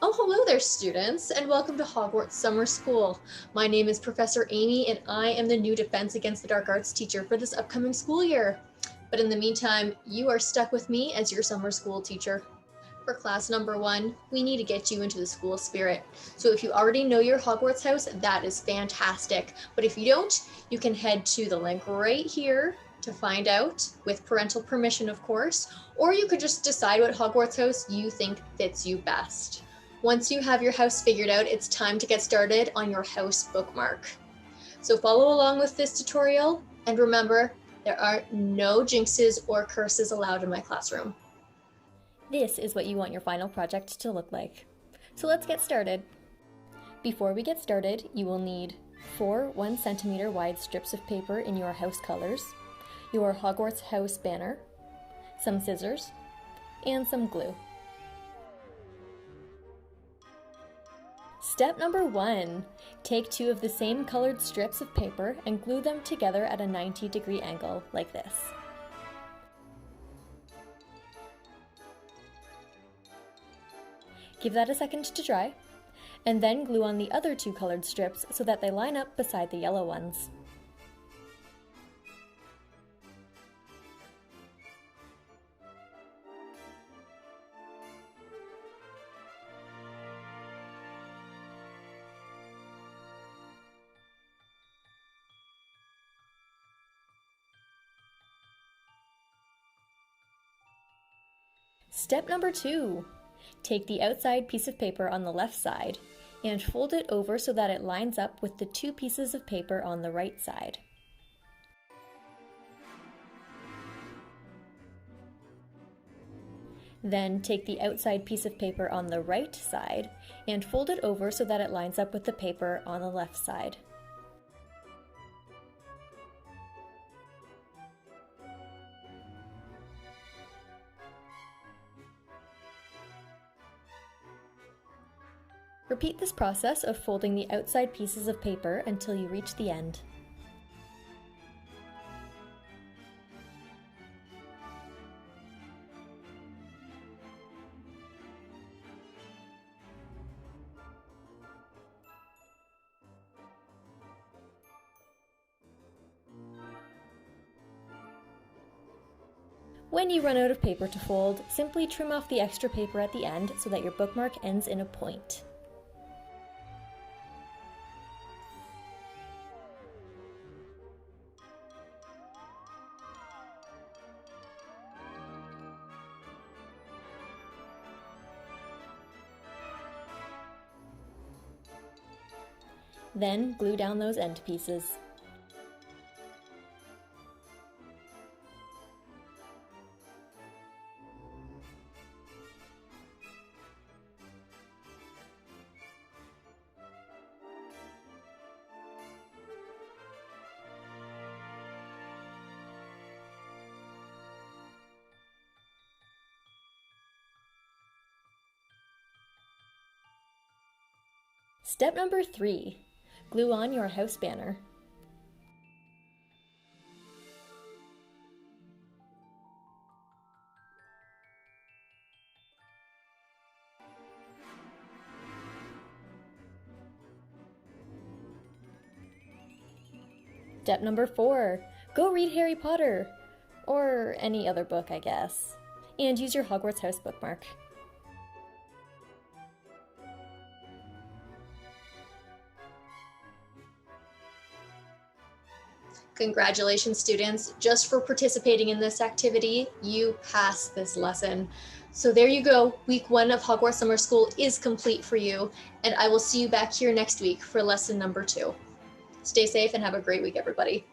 Oh, hello there, students, and welcome to Hogwarts Summer School. My name is Professor Amy, and I am the new Defense Against the Dark Arts teacher for this upcoming school year. But in the meantime, you are stuck with me as your summer school teacher. For class number 1, we need to get you into the school spirit. So if you already know your Hogwarts house, that is fantastic. But if you don't, you can head to the link right here to find out, with parental permission, of course, or you could just decide what Hogwarts house you think fits you best. Once you have your house figured out, it's time to get started on your house bookmark. So follow along with this tutorial, and remember, there are no jinxes or curses allowed in my classroom. This is what you want your final project to look like. So let's get started. Before we get started, you will need 4 1 centimeter wide strips of paper in your house colors, your Hogwarts house banner, some scissors, and some glue. Step number 1, take 2 of the same colored strips of paper and glue them together at a 90-degree angle like this. Give that a second to dry, and then glue on the other 2 colored strips so that they line up beside the yellow ones. Step number 2. Take the outside piece of paper on the left side and fold it over so that it lines up with the 2 pieces of paper on the right side. Then take the outside piece of paper on the right side and fold it over so that it lines up with the paper on the left side. Repeat this process of folding the outside pieces of paper until you reach the end. When you run out of paper to fold, simply trim off the extra paper at the end so that your bookmark ends in a point. Then glue down those end pieces. Step number 3. Glue on your house banner. Step number 4. Go read Harry Potter, or any other book, I guess, and use your Hogwarts House bookmark. Congratulations, students. Just for participating in this activity, you passed this lesson. So there you go. Week 1 of Hogwarts Summer School is complete for you, and I will see you back here next week for lesson number 2. Stay safe and have a great week, everybody.